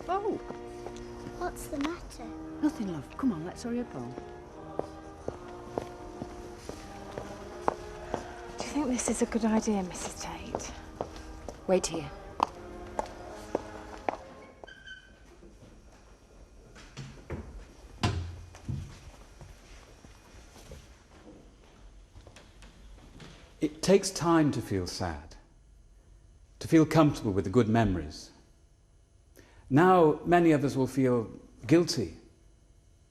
Oh. What's the matter? Nothing, love. Come on, let's hurry up home. Do you think this is a good idea, Mrs. Tate? Wait here. It takes time to feel sad, to feel comfortable with the good memories. Now, many of us will feel guilty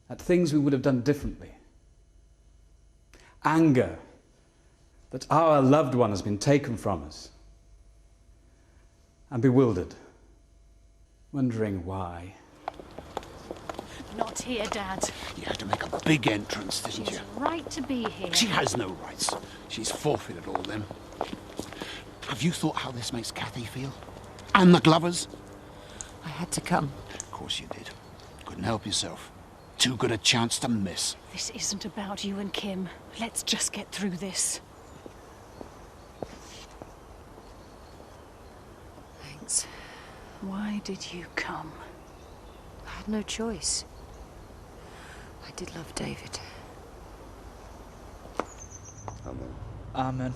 at things we would have done differently. Anger that our loved one has been taken from us. And bewildered, wondering why. Not here, Dad. You had to make a big entrance, didn't She's you? right to be here. She has no rights. She's forfeited all them. Have you thought how this makes Kathy feel? And the Glovers? I had to come. Of course you did. Couldn't help yourself. Too good a chance to miss. This isn't about you and Kim. Let's just get through this. Thanks. Why did you come? I had no choice. I did love David. Amen. Amen.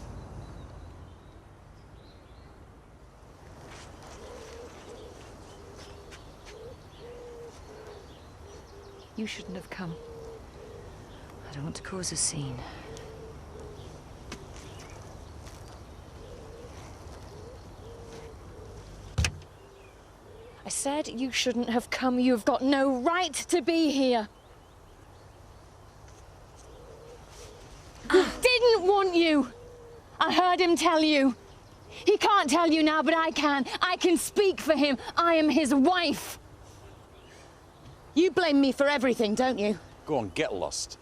You shouldn't have come. I don't want to cause a scene. I said you shouldn't have come. You've got no right to be here. He didn't want you. I heard him tell you. He can't tell you now, but I can. I can speak for him. I am his wife. You blame me for everything, don't you? Go on, get lost.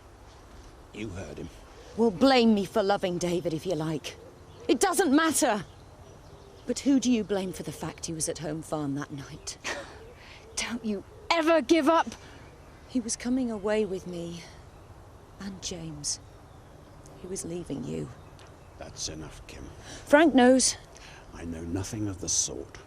You heard him. Well, blame me for loving David if you like. It doesn't matter. But who do you blame for the fact he was at Home Farm that night? Don't you ever give up. He was coming away with me. And James. He was leaving you. That's enough, Kim. Frank knows. I know nothing of the sort.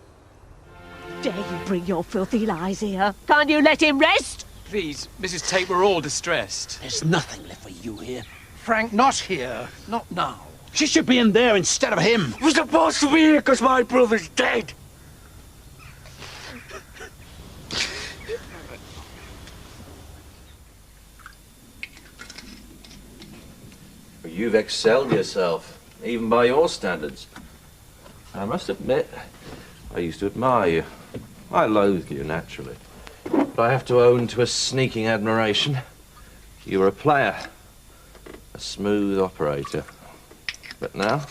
Dare you bring your filthy lies here? Can't you let him rest? Please, Mrs. Tate, we're all distressed. There's nothing left for you here. Frank, not here. Not now. She should be in there instead of him. We're supposed to be here because my brother's dead. You've excelled yourself, even by your standards. I must admit, I used to admire you. I loathed you, naturally. But I have to own to a sneaking admiration. You were a player, a smooth operator. But now?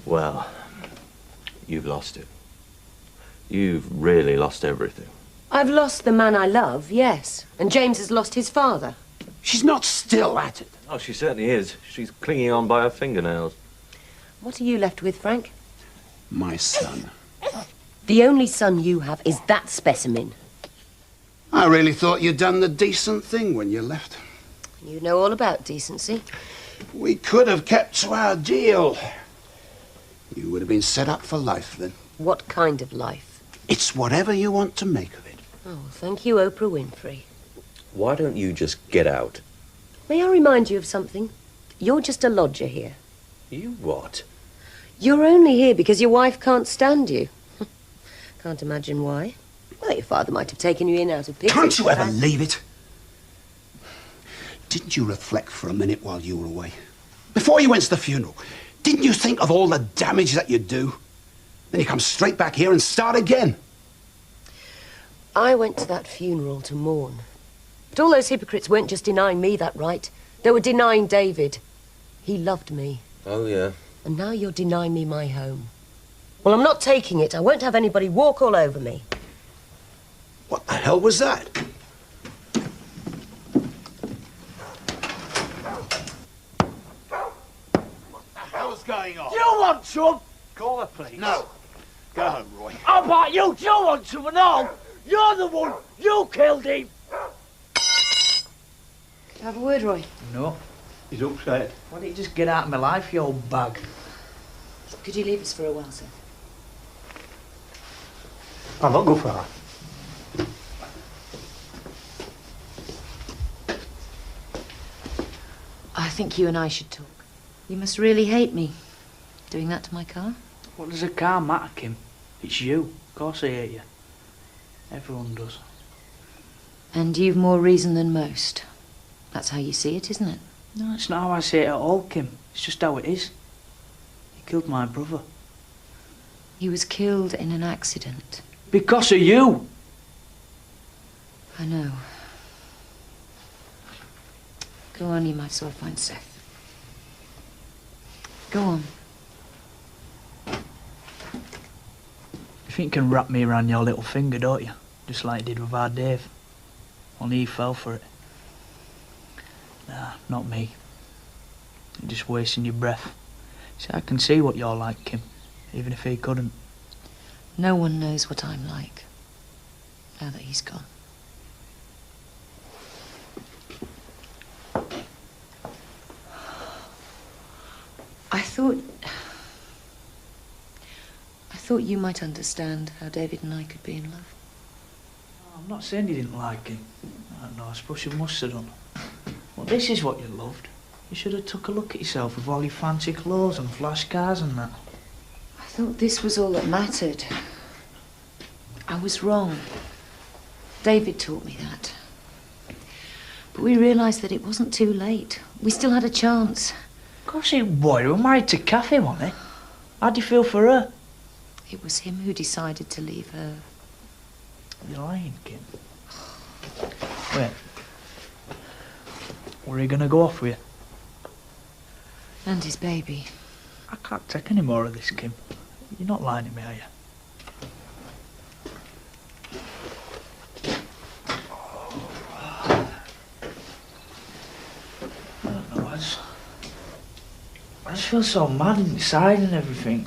Well, you've lost it. You've really lost everything. I've lost the man I love, yes. And James has lost his father. She's not still at it. Oh, she certainly is. She's clinging on by her fingernails. What are you left with, Frank? My son. The only son you have is that specimen. I really thought you'd done the decent thing when you left. You know all about decency. We could have kept to our deal. You would have been set up for life then. What kind of life? It's whatever you want to make of it. Oh, thank you, Oprah Winfrey. Why don't you just get out? May I remind you of something? You're just a lodger here. You what? You're only here because your wife can't stand you. Can't imagine why. Well, your father might have taken you in out of pity. Can't you ever leave it? Didn't you reflect for a minute while you were away? Before you went to the funeral, didn't you think of all the damage that you'd do? Then you come straight back here and start again. I went to that funeral to mourn. But all those hypocrites weren't just denying me that right. They were denying David. He loved me. Oh, yeah. And now you're denying me my home. Well, I'm not taking it. I won't have anybody walk all over me. What the hell was that? What the hell's going on? Do you want some? Call the police. No. Go home, Roy. How about you? Do you want some and all? You're the one. You killed him. Have a word, Roy. No. He's upset. Why don't you just get out of my life, you old bag? Could you leave us for a while, sir? I'm not good for that. I think you and I should talk. You must really hate me. Doing that to my car? What does a car matter, Kim? It's you. Of course I hate you. Everyone does. And you've more reason than most. That's how you see it, isn't it? No, it's not how I see it at all, Kim. It's just how it is. You killed my brother. He was killed in an accident. Because of you! I know. Go on, you might as well find Seth. Go on. You think you can wrap me around your little finger, don't you? Just like you did with our Dave. Only he fell for it. Nah, not me. You're just wasting your breath. See, I can see what you're like, Kim, even if he couldn't. No one knows what I'm like, now that he's gone. I thought you might understand how David and I could be in love. I'm not saying you didn't like him. I don't know, I suppose you must have done. Well, this is what you loved. You should have took a look at yourself with all your fancy clothes and flash cars and that. I thought this was all that mattered. I was wrong. David taught me that. But we realised that it wasn't too late. We still had a chance. Of course he was. We were married to Kathy, wasn't he? How do you feel for her? It was him who decided to leave her. You're lying, Kim. Wait. Where are you gonna go off with? And his baby. I can't take any more of this, Kim. You're not lying to me, are you? I don't know, I just feel so mad inside and everything.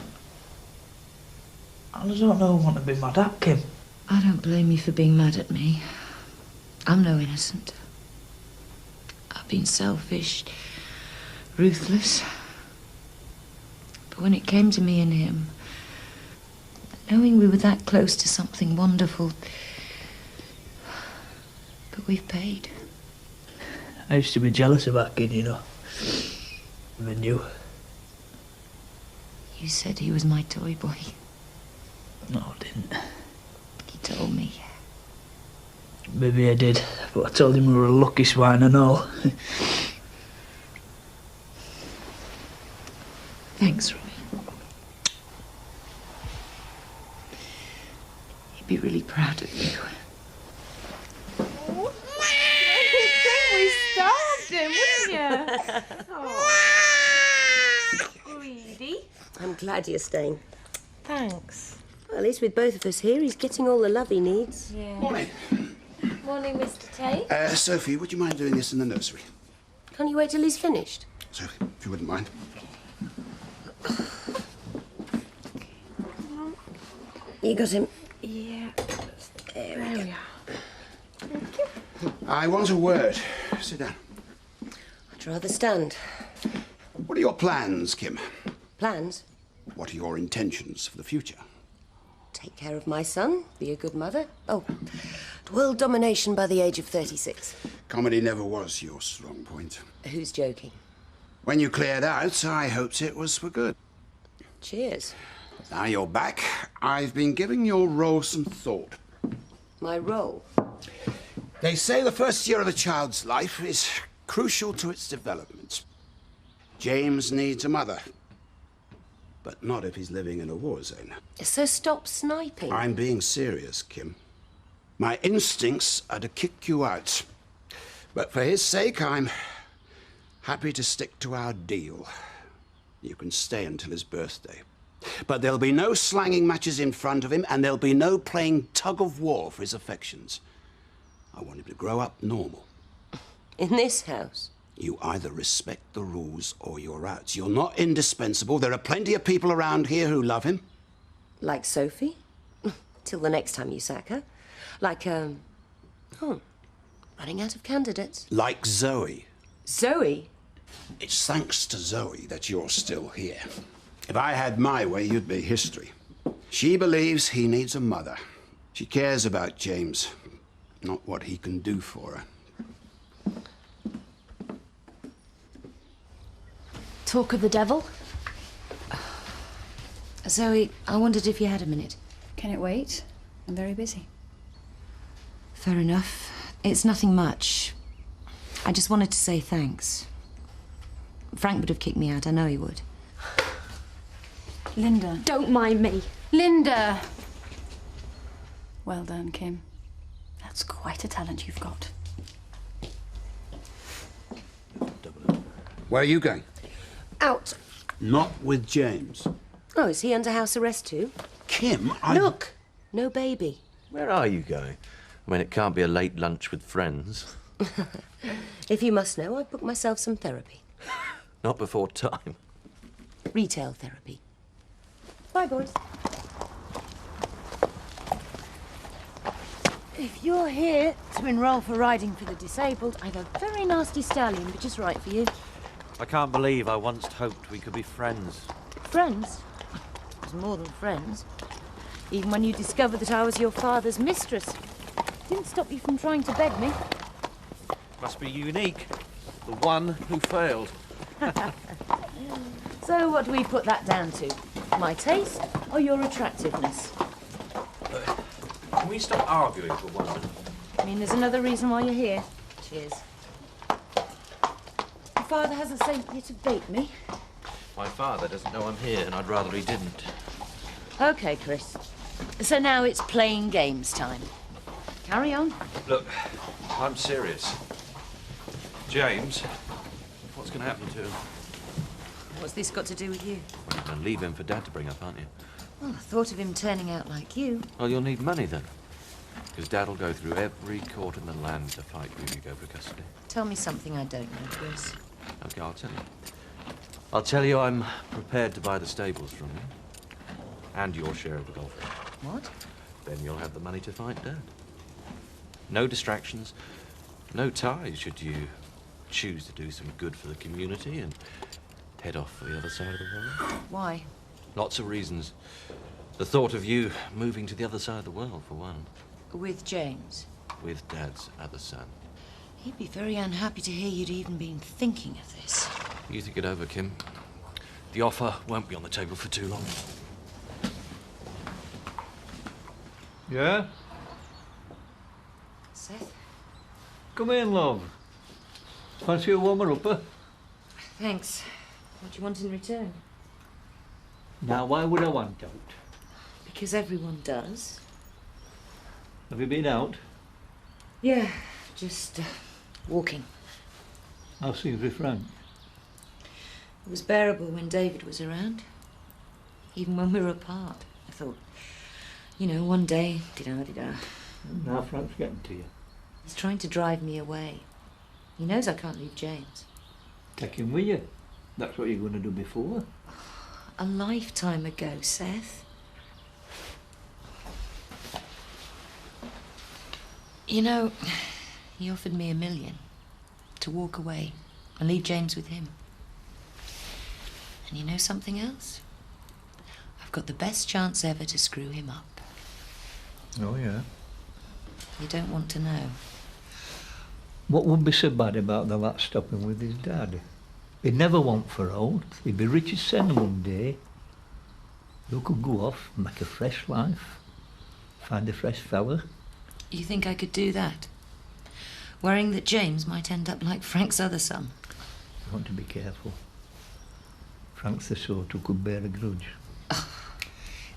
I just don't know who I want to be mad at, Kim. I don't blame you for being mad at me. I'm no innocent. I've been selfish, ruthless. But when it came to me and him, knowing we were that close to something wonderful, but we've paid. I used to be jealous of that kid, you know. Even you. You said he was my toy boy. No, I didn't. He told me. Maybe I did, but I told him we were a lucky swine and all. Thanks, Roy. He'd be really proud of you. We starved him, wouldn't you? Oh, greedy. I'm glad you're staying. Thanks. Well, at least with both of us here, he's getting all the love he needs. Yeah. Morning. Morning, Mr. Tate. Sophie, would you mind doing this in the nursery? Can't you wait till he's finished? Sophie, if you wouldn't mind. You got him? Yeah. There we go. I want a word. Sit down. I'd rather stand. What are your plans, Kim? Plans? What are your intentions for the future? Take care of my son, be a good mother. Oh, world domination by the age of 36. Comedy never was your strong point. Who's joking? When you cleared out, I hoped it was for good. Cheers. Now you're back. I've been giving your role some thought. My role? They say the first year of a child's life is crucial to its development. James needs a mother. But not if he's living in a war zone. So stop sniping. I'm being serious, Kim. My instincts are to kick you out. But for his sake, I'm happy to stick to our deal. You can stay until his birthday. But there'll be no slanging matches in front of him, and there'll be no playing tug-of-war for his affections. I want him to grow up normal. In this house? You either respect the rules or you're out. You're not indispensable. There are plenty of people around here who love him. Like Sophie? Till the next time you sack her. Like, running out of candidates. Like Zoe. Zoe? It's thanks to Zoe that you're still here. If I had my way, you'd be history. She believes he needs a mother. She cares about James, not what he can do for her. Talk of the devil? Zoe, I wondered if you had a minute. Can it wait? I'm very busy. Fair enough. It's nothing much. I just wanted to say thanks. Frank would have kicked me out, I know he would. Linda. Don't mind me. Linda! Well done, Kim. That's quite a talent you've got. Where are you going? Out. Not with James. Oh, is he under house arrest too? Kim, Look! No baby. Where are you going? I mean, it can't be a late lunch with friends. If you must know, I've booked myself some therapy. Not before time. Retail therapy. Bye, boys. If you're here to enroll for riding for the disabled, I've a very nasty stallion, which is right for you. I can't believe I once hoped we could be friends. Friends? It was more than friends. Even when you discovered that I was your father's mistress. Didn't stop you from trying to bed me. Must be unique. The one who failed. So what do we put that down to? My taste or your attractiveness? Can we stop arguing for one minute? I mean, there's another reason why you're here. Cheers. Your father hasn't sent you to bait me. My father doesn't know I'm here, and I'd rather he didn't. Okay, Chris. So now it's playing games time. Carry on. Look, I'm serious. James, what's going to happen to him? What's this got to do with you? You're going to leave him for Dad to bring up, aren't you? Well, the thought of him turning out like you. Well, you'll need money then. Because Dad'll go through every court in the land to fight you if you go for custody. Tell me something I don't know, Chris. Okay, I'll tell you. I'll tell you I'm prepared to buy the stables from you. And your share of the golf. What? Then you'll have the money to fight Dad. No distractions, no ties should you choose to do some good for the community and head off for the other side of the world. Why? Lots of reasons. The thought of you moving to the other side of the world, for one. With James? With Dad's other son. He'd be very unhappy to hear you'd even been thinking of this. You think it over, Kim. The offer won't be on the table for too long. Yeah? Seth? Come in, love. Fancy a warmer-upper? Thanks. What do you want in return? Now, why would I want out? Because everyone does. Have you been out? Yeah, just walking. How's things with Frank? It was bearable when David was around. Even when we were apart. I thought, you know, one day, da-da-da-da. Now Frank's getting to you. He's trying to drive me away. He knows I can't leave James. Take him with you. That's what you're going to do before. A lifetime ago, Seth. You know, he offered me $1 million to walk away and leave James with him. And you know something else? I've got the best chance ever to screw him up. Oh, yeah? You don't want to know. What would be so bad about the lad stopping with his dad? He'd never want for old. He'd be rich as sin one day. You could go off, make a fresh life, find a fresh fella. You think I could do that? Worrying that James might end up like Frank's other son. You want to be careful. Frank's the sort who could bear a grudge.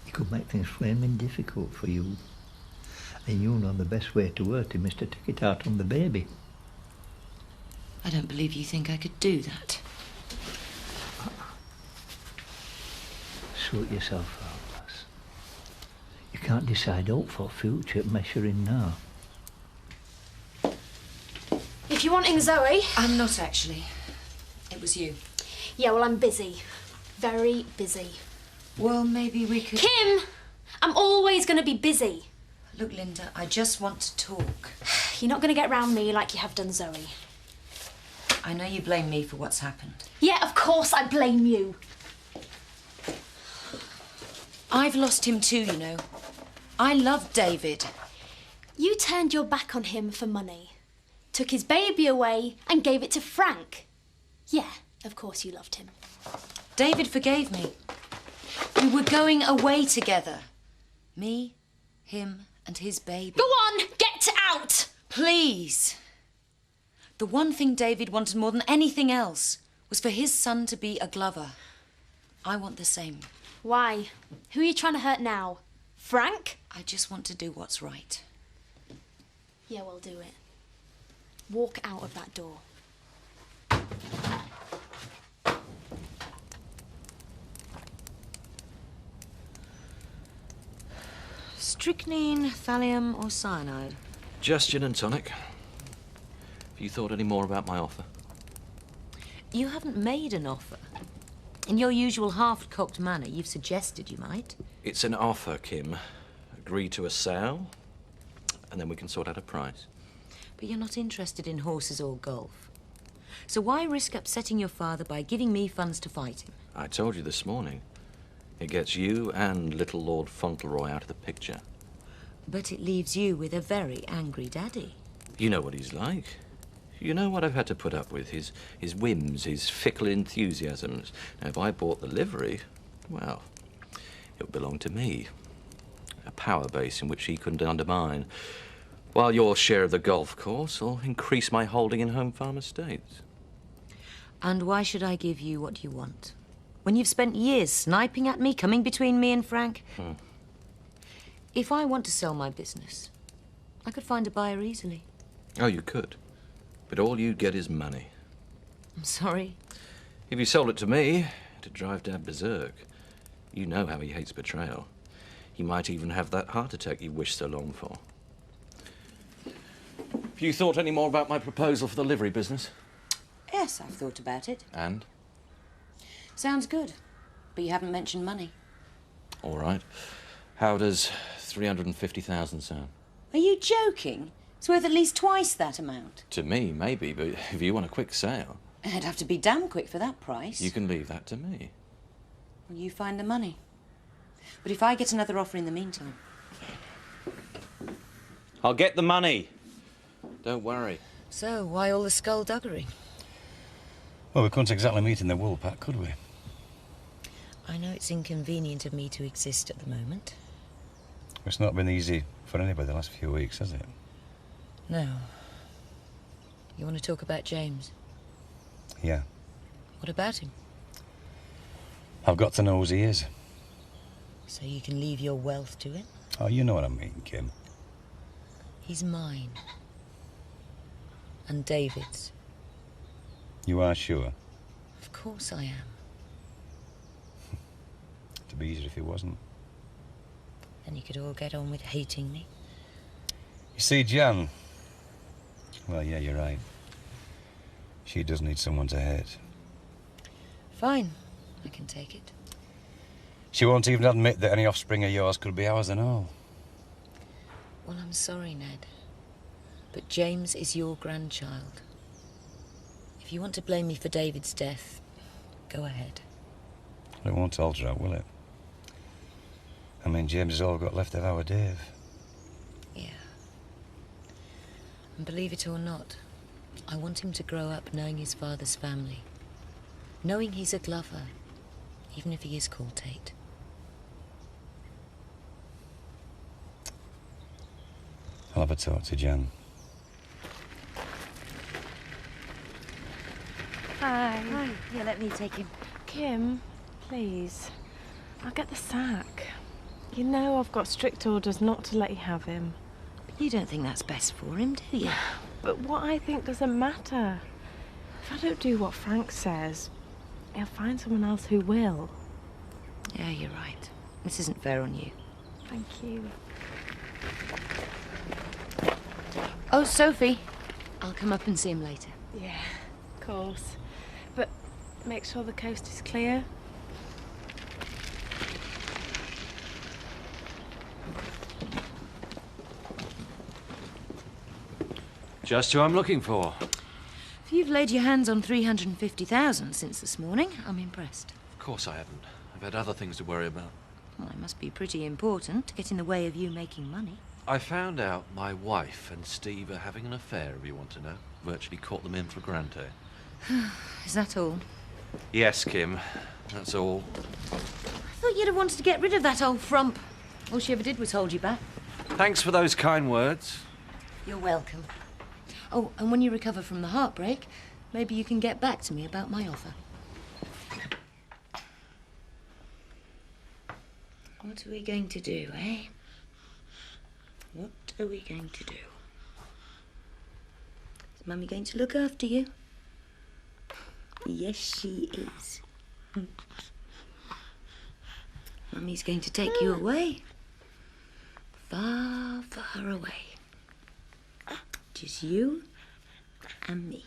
He could make things flaming difficult for you. And you know the best way to hurt him is to take it out on the baby. I don't believe you think I could do that. Sort yourself out, lass. You can't decide out for future measuring now. If you're wanting Zoe... I'm not, actually. It was you. Yeah, well, I'm busy. Very busy. Well, maybe we could... Kim! I'm always going to be busy. Look, Linda, I just want to talk. You're not going to get round me like you have done Zoe. I know you blame me for what's happened. Yeah, of course I blame you. I've lost him too, you know. I love David. You turned your back on him for money, took his baby away and gave it to Frank. Yeah, of course you loved him. David forgave me. We were going away together. Me, him, and his baby. Go on, get out! Please. The one thing David wanted more than anything else was for his son to be a Glover. I want the same. Why? Who are you trying to hurt now? Frank? I just want to do what's right. Yeah, we'll do it. Walk out of that door. Strychnine, thallium, or cyanide? Just gin and tonic. Have you thought any more about my offer? You haven't made an offer. In your usual half-cocked manner, you've suggested you might. It's an offer, Kim. Agree to a sale, and then we can sort out a price. But you're not interested in horses or golf. So why risk upsetting your father by giving me funds to fight him? I told you this morning. It gets you and little Lord Fauntleroy out of the picture. But it leaves you with a very angry daddy. You know what he's like. You know what I've had to put up with, his whims, his fickle enthusiasms. Now, if I bought the livery, well, it would belong to me. A power base in which he couldn't undermine. While your share of the golf course will increase my holding in Home Farm Estates. And why should I give you what you want? When you've spent years sniping at me, coming between me and Frank? If I want to sell my business, I could find a buyer easily. Oh, you could. But all you get is money. I'm sorry. If you sold it to me, it'd drive Dad berserk. You know how he hates betrayal. He might even have that heart attack you wished so long for. Have you thought any more about my proposal for the livery business? Yes, I've thought about it. And? Sounds good. But you haven't mentioned money. All right. How does 350,000 sound? Are you joking? It's worth at least twice that amount. To me, maybe, but if you want a quick sale... It'd have to be damn quick for that price. You can leave that to me. Well, you find the money. But if I get another offer in the meantime... I'll get the money. Don't worry. So, why all the skullduggery? Well, we couldn't exactly meet in the wool pack, could we? I know it's inconvenient of me to exist at the moment. It's not been easy for anybody the last few weeks, has it? No. You want to talk about James? Yeah. What about him? I've got to know who he is. So you can leave your wealth to him? Oh, you know what I mean, Kim. He's mine. And David's. You are sure? Of course I am. It'd be easier if it wasn't. Then you could all get on with hating me. You see, Jan... Well, yeah, you're right. She does need someone to hate. Fine. I can take it. She won't even admit that any offspring of yours could be ours and all. Well, I'm sorry, Ned. But James is your grandchild. If you want to blame me for David's death, go ahead. It won't alter it, will it? I mean, James is all we've got left of our Dave. Yeah. And believe it or not, I want him to grow up knowing his father's family. Knowing he's a Glover, even if he is called Tate. I'll have a talk to Jan. Hi. Hi. Yeah, let me take him. Kim, please. I'll get the sack. You know I've got strict orders not to let you have him. You don't think that's best for him, do you? But what I think doesn't matter. If I don't do what Frank says, he'll find someone else who will. Yeah, you're right. This isn't fair on you. Thank you. Oh, Sophie. I'll come up and see him later. Yeah, of course. But make sure the coast is clear. Just who I'm looking for. If you've laid your hands on 350,000 since this morning, I'm impressed. Of course I haven't. I've had other things to worry about. Well, I must be pretty important to get in the way of you making money. I found out my wife and Steve are having an affair, if you want to know. Virtually caught them in flagrante. Is that all? Yes, Kim. That's all. I thought you'd have wanted to get rid of that old frump. All she ever did was hold you back. Thanks for those kind words. You're welcome. Oh, and when you recover from the heartbreak, maybe you can get back to me about my offer. What are we going to do, eh? What are we going to do? Is Mummy going to look after you? Yes, she is. Mummy's going to take you away. Far, far away. Just you and me.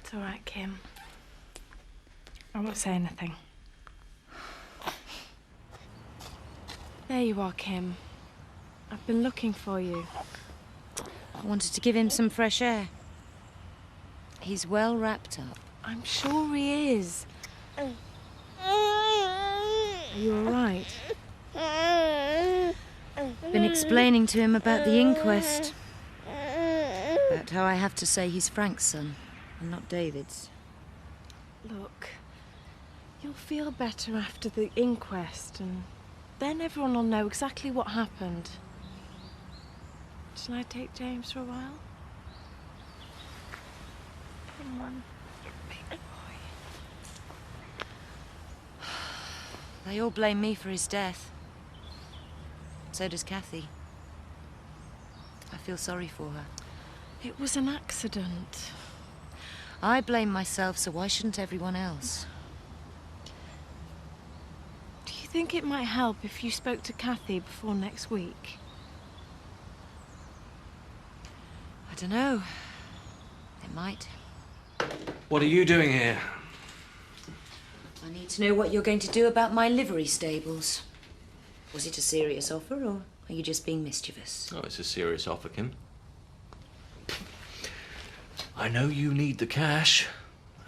It's all right, Kim. I won't say anything. There you are, Kim. I've been looking for you. I wanted to give him some fresh air. He's well wrapped up. I'm sure he is. Are you all right? Been explaining to him about the inquest. About how I have to say he's Frank's son and not David's. Look, you'll feel better after the inquest, and then everyone will know exactly what happened. Shall I take James for a while? Come on, you big boy. They all blame me for his death. So does Kathy. I feel sorry for her. It was an accident. I blame myself, so why shouldn't everyone else? Do you think it might help if you spoke to Kathy before next week? I don't know. It might. What are you doing here? I need to know what you're going to do about my livery stables. Was it a serious offer, or are you just being mischievous? Oh, it's a serious offer, Kim. I know you need the cash,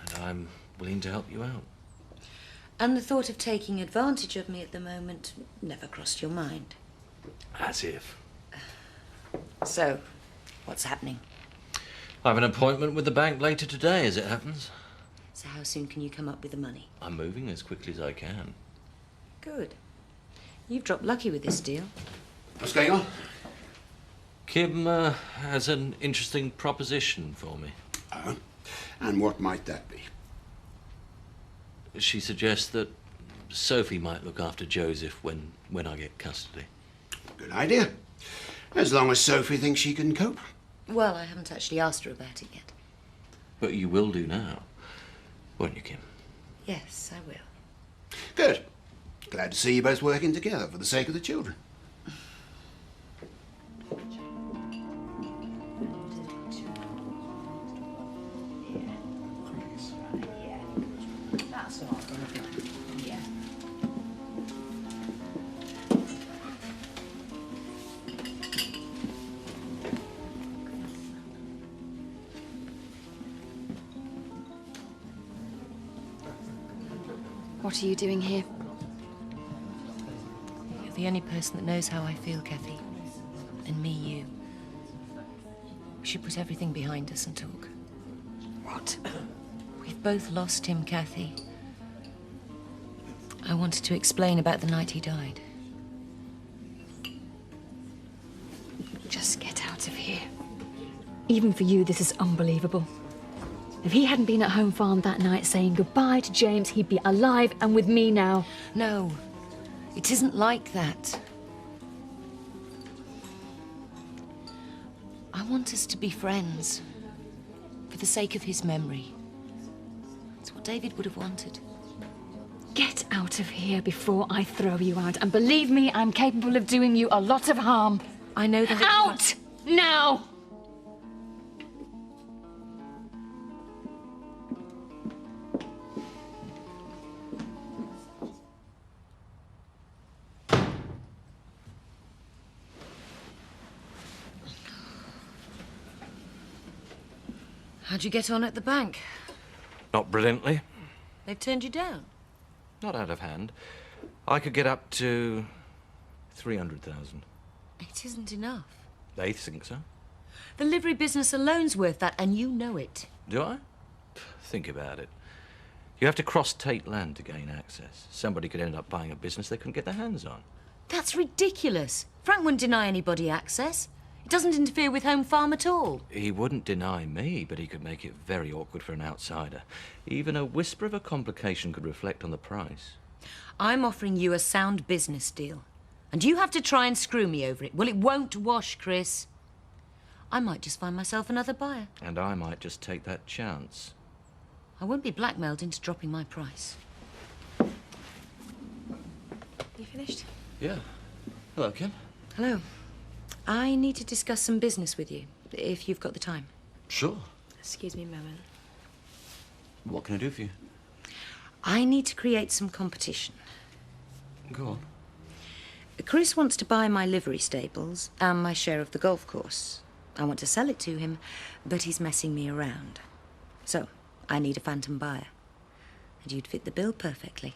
and I'm willing to help you out. And the thought of taking advantage of me at the moment never crossed your mind. As if. So, what's happening? I have an appointment with the bank later today, as it happens. So how soon can you come up with the money? I'm moving as quickly as I can. Good. You've dropped lucky with this deal. What's going on? Kim has an interesting proposition for me. Oh? And what might that be? She suggests that Sophie might look after Joseph when I get custody. Good idea. As long as Sophie thinks she can cope. Well, I haven't actually asked her about it yet. But you will do now, won't you, Kim? Yes, I will. Good. Glad to see you both working together for the sake of the children. That's all. Yeah. What are you doing here? You're the only person that knows how I feel, Kathy. And me, you. We should put everything behind us and talk. What? We've both lost him, Kathy. I wanted to explain about the night he died. Just get out of here. Even for you, this is unbelievable. If he hadn't been at Home Farm that night saying goodbye to James, he'd be alive and with me now. No, it isn't like that. I want us to be friends. For the sake of his memory. It's what David would have wanted. Get out of here before I throw you out. And believe me, I'm capable of doing you a lot of harm. I know that. Out! Now! How'd you get on at the bank? Not brilliantly. They've turned you down? Not out of hand. I could get up to 300,000. It isn't enough. They think so. The livery business alone's worth that, and you know it. Do I? Think about it. You have to cross Tate land to gain access. Somebody could end up buying a business they couldn't get their hands on. That's ridiculous. Frank wouldn't deny anybody access. It doesn't interfere with Home Farm at all. He wouldn't deny me, but he could make it very awkward for an outsider. Even a whisper of a complication could reflect on the price. I'm offering you a sound business deal, and you have to try and screw me over it. Well, it won't wash, Chris. I might just find myself another buyer. And I might just take that chance. I won't be blackmailed into dropping my price. You finished? Yeah. Hello, Kim. Hello. I need to discuss some business with you, if you've got the time. Sure. Excuse me a moment. What can I do for you? I need to create some competition. Go on. Chris wants to buy my livery stables and my share of the golf course. I want to sell it to him, but he's messing me around. So, I need a phantom buyer. And you'd fit the bill perfectly.